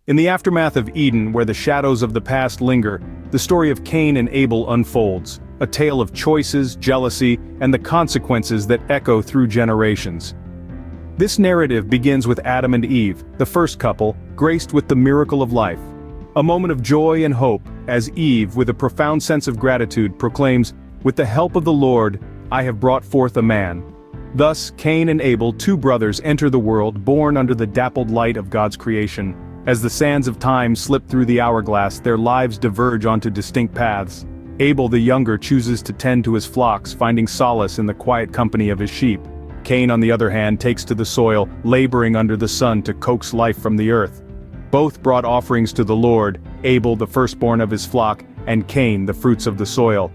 In the aftermath of Eden, where the shadows of the past linger, the story of Cain and Abel unfolds, a tale of choices, jealousy, and the consequences that echo through generations. This narrative begins with Adam and Eve, the first couple, graced with the miracle of life. A moment of joy and hope, as Eve, with a profound sense of gratitude, proclaims, "With the help of the Lord, I have brought forth a man." Thus, Cain and Abel, two brothers, enter the world, born under the dappled light of God's creation. As the sands of time slip through the hourglass, their lives diverge onto distinct paths. Abel the younger chooses to tend to his flocks, finding solace in the quiet company of his sheep. Cain, on the other hand, takes to the soil, laboring under the sun to coax life from the earth. Both brought offerings to the Lord, Abel the firstborn of his flock, and Cain the fruits of the soil.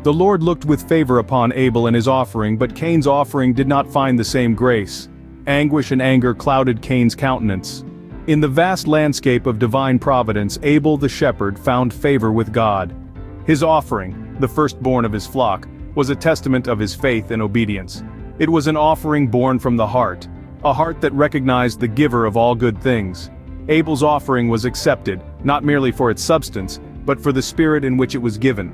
The Lord looked with favor upon Abel and his offering, but Cain's offering did not find the same grace. Anguish and anger clouded Cain's countenance. In the vast landscape of divine providence, Abel the shepherd found favor with God. His offering, the firstborn of his flock, was a testament of his faith and obedience. It was an offering born from the heart, a heart that recognized the giver of all good things. Abel's offering was accepted, not merely for its substance, but for the spirit in which it was given.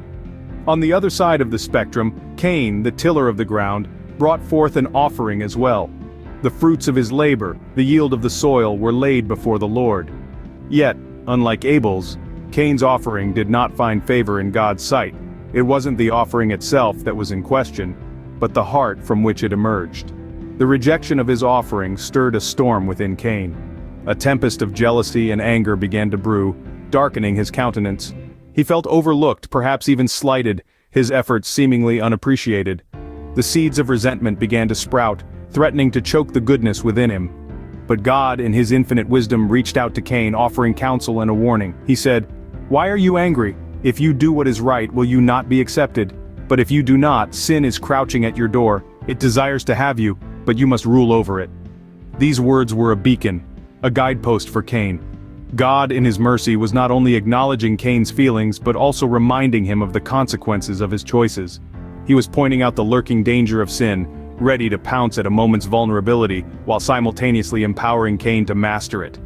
On the other side of the spectrum, Cain, the tiller of the ground, brought forth an offering as well. The fruits of his labor, the yield of the soil, were laid before the Lord. Yet, unlike Abel's, Cain's offering did not find favor in God's sight. It wasn't the offering itself that was in question, but the heart from which it emerged. The rejection of his offering stirred a storm within Cain. A tempest of jealousy and anger began to brew, darkening his countenance. He felt overlooked, perhaps even slighted, his efforts seemingly unappreciated. The seeds of resentment began to sprout, threatening to choke the goodness within him. But God, in his infinite wisdom, reached out to Cain, offering counsel and a warning. He said, "Why are you angry? If you do what is right, will you not be accepted? But if you do not, sin is crouching at your door. It desires to have you, but you must rule over it." These words were a beacon, a guidepost for Cain. God, in his mercy, was not only acknowledging Cain's feelings, but also reminding him of the consequences of his choices. He was pointing out the lurking danger of sin, ready to pounce at a moment's vulnerability, while simultaneously empowering Cain to master it.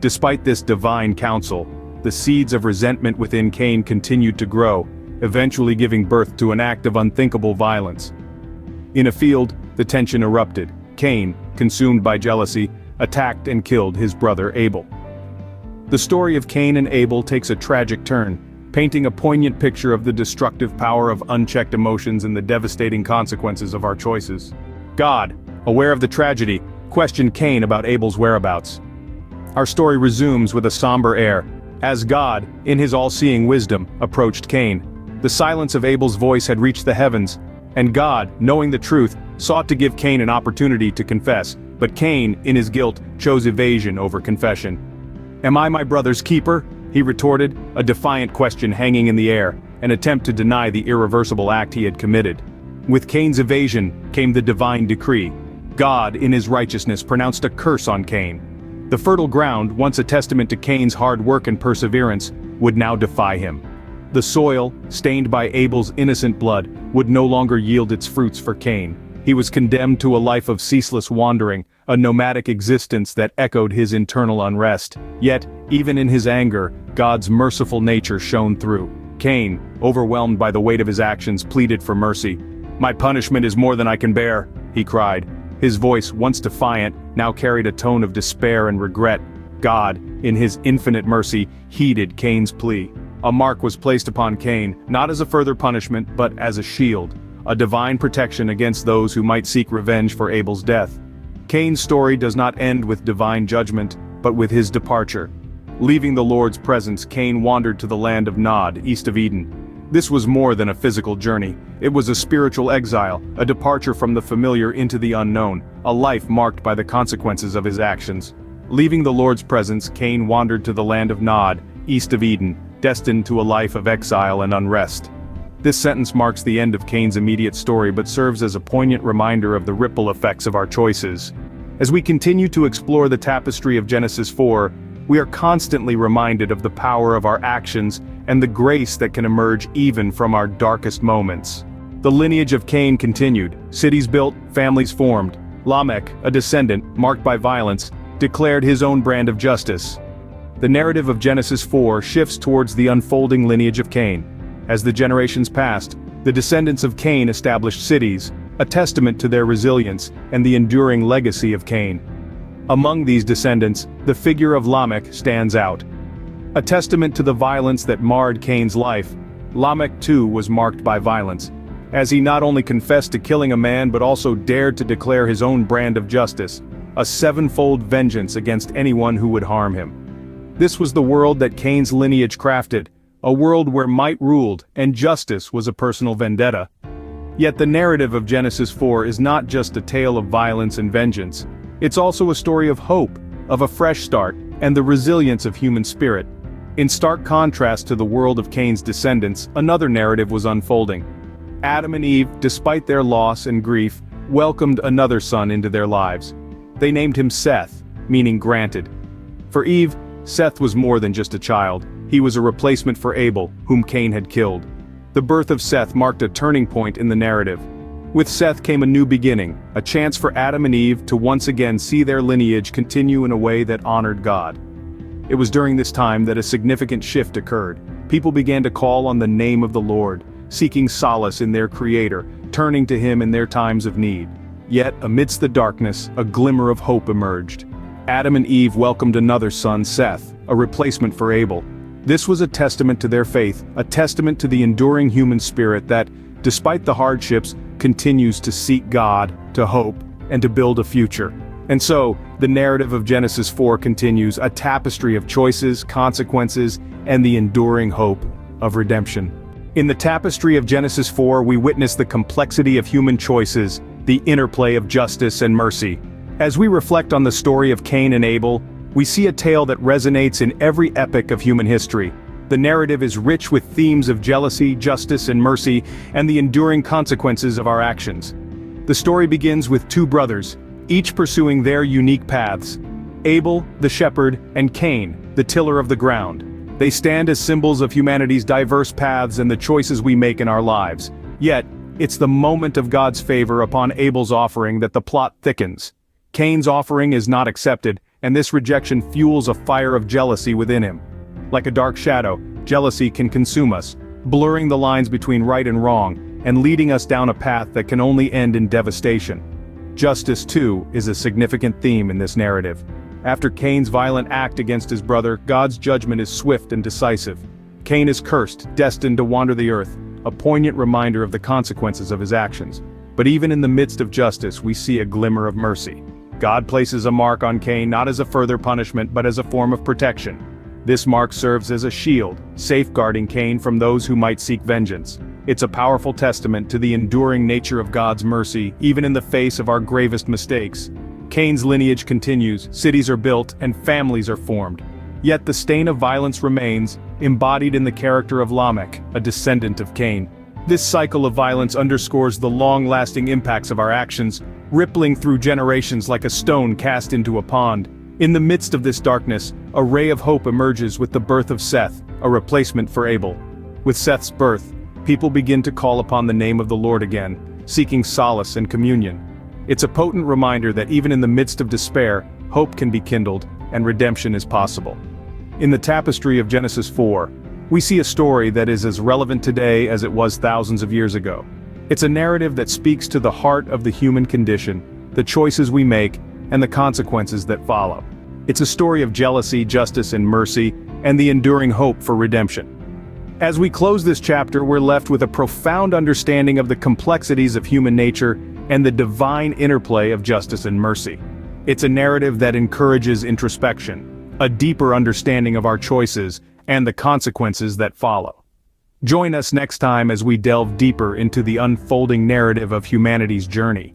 Despite this divine counsel, the seeds of resentment within Cain continued to grow, eventually giving birth to an act of unthinkable violence. In a field, the tension erupted. Cain, consumed by jealousy, attacked and killed his brother Abel. The story of Cain and Abel takes a tragic turn, painting a poignant picture of the destructive power of unchecked emotions and the devastating consequences of our choices. God, aware of the tragedy, questioned Cain about Abel's whereabouts. Our story resumes with a somber air, as God, in his all-seeing wisdom, approached Cain. The silence of Abel's voice had reached the heavens, and God, knowing the truth, sought to give Cain an opportunity to confess, but Cain, in his guilt, chose evasion over confession. "Am I my brother's keeper?" he retorted, a defiant question hanging in the air, an attempt to deny the irreversible act he had committed. With Cain's evasion came the divine decree. God, in his righteousness, pronounced a curse on Cain. The fertile ground, once a testament to Cain's hard work and perseverance, would now defy him. The soil, stained by Abel's innocent blood, would no longer yield its fruits for Cain. He was condemned to a life of ceaseless wandering, a nomadic existence that echoed his internal unrest. Yet, even in his anger, God's merciful nature shone through. Cain, overwhelmed by the weight of his actions, pleaded for mercy. "My punishment is more than I can bear," he cried. His voice, once defiant, now carried a tone of despair and regret. God, in his infinite mercy, heeded Cain's plea. A mark was placed upon Cain, not as a further punishment, but as a shield, a divine protection against those who might seek revenge for Abel's death. Cain's story does not end with divine judgment, but with his departure. Leaving the Lord's presence, Cain wandered to the land of Nod, east of Eden. This was more than a physical journey. It was a spiritual exile, a departure from the familiar into the unknown, a life marked by the consequences of his actions. Leaving the Lord's presence, Cain wandered to the land of Nod, east of Eden, destined to a life of exile and unrest. This sentence marks the end of Cain's immediate story but serves as a poignant reminder of the ripple effects of our choices. As we continue to explore the tapestry of Genesis 4, we are constantly reminded of the power of our actions and the grace that can emerge even from our darkest moments. The lineage of Cain continued, cities built, families formed. Lamech, a descendant, marked by violence, declared his own brand of justice. The narrative of Genesis 4 shifts towards the unfolding lineage of Cain. As the generations passed, the descendants of Cain established cities, a testament to their resilience and the enduring legacy of Cain. Among these descendants, the figure of Lamech stands out. A testament to the violence that marred Cain's life, Lamech too was marked by violence, as he not only confessed to killing a man but also dared to declare his own brand of justice, a sevenfold vengeance against anyone who would harm him. This was the world that Cain's lineage crafted, a world where might ruled and justice was a personal vendetta. Yet the narrative of Genesis 4 is not just a tale of violence and vengeance. It's also a story of hope, of a fresh start, and the resilience of human spirit. In stark contrast to the world of Cain's descendants, another narrative was unfolding. Adam and Eve, despite their loss and grief, welcomed another son into their lives. They named him Seth, meaning granted. For Eve, Seth was more than just a child. He was a replacement for Abel, whom Cain had killed. The birth of Seth marked a turning point in the narrative. With Seth came a new beginning, a chance for Adam and Eve to once again see their lineage continue in a way that honored God. It was during this time that a significant shift occurred. People began to call on the name of the Lord, seeking solace in their Creator, turning to Him in their times of need. Yet, amidst the darkness, a glimmer of hope emerged. Adam and Eve welcomed another son, Seth, a replacement for Abel. This was a testament to their faith, a testament to the enduring human spirit that, despite the hardships, continues to seek God, to hope, and to build a future. And so, the narrative of Genesis 4 continues, a tapestry of choices, consequences, and the enduring hope of redemption. In the tapestry of Genesis 4, we witness the complexity of human choices, the interplay of justice and mercy. As we reflect on the story of Cain and Abel, we see a tale that resonates in every epoch of human history. The narrative is rich with themes of jealousy, justice, and mercy, and the enduring consequences of our actions. The story begins with two brothers, each pursuing their unique paths. Abel, the shepherd, and Cain, the tiller of the ground. They stand as symbols of humanity's diverse paths and the choices we make in our lives. Yet, it's the moment of God's favor upon Abel's offering that the plot thickens. Cain's offering is not accepted, and this rejection fuels a fire of jealousy within him. Like a dark shadow, jealousy can consume us, blurring the lines between right and wrong, and leading us down a path that can only end in devastation. Justice, too, is a significant theme in this narrative. After Cain's violent act against his brother, God's judgment is swift and decisive. Cain is cursed, destined to wander the earth, a poignant reminder of the consequences of his actions. But even in the midst of justice, we see a glimmer of mercy. God places a mark on Cain not as a further punishment but as a form of protection. This mark serves as a shield, safeguarding Cain from those who might seek vengeance. It's a powerful testament to the enduring nature of God's mercy, even in the face of our gravest mistakes. Cain's lineage continues, cities are built, and families are formed. Yet the stain of violence remains, embodied in the character of Lamech, a descendant of Cain. This cycle of violence underscores the long-lasting impacts of our actions, rippling through generations like a stone cast into a pond. In the midst of this darkness, a ray of hope emerges with the birth of Seth, a replacement for Abel. With Seth's birth, people begin to call upon the name of the Lord again, seeking solace and communion. It's a potent reminder that even in the midst of despair, hope can be kindled, and redemption is possible. In the tapestry of Genesis 4, we see a story that is as relevant today as it was thousands of years ago. It's a narrative that speaks to the heart of the human condition, the choices we make, and the consequences that follow. It's a story of jealousy, justice, and mercy, and the enduring hope for redemption. As we close this chapter, we're left with a profound understanding of the complexities of human nature and the divine interplay of justice and mercy. It's a narrative that encourages introspection, a deeper understanding of our choices, and the consequences that follow. Join us next time as we delve deeper into the unfolding narrative of humanity's journey.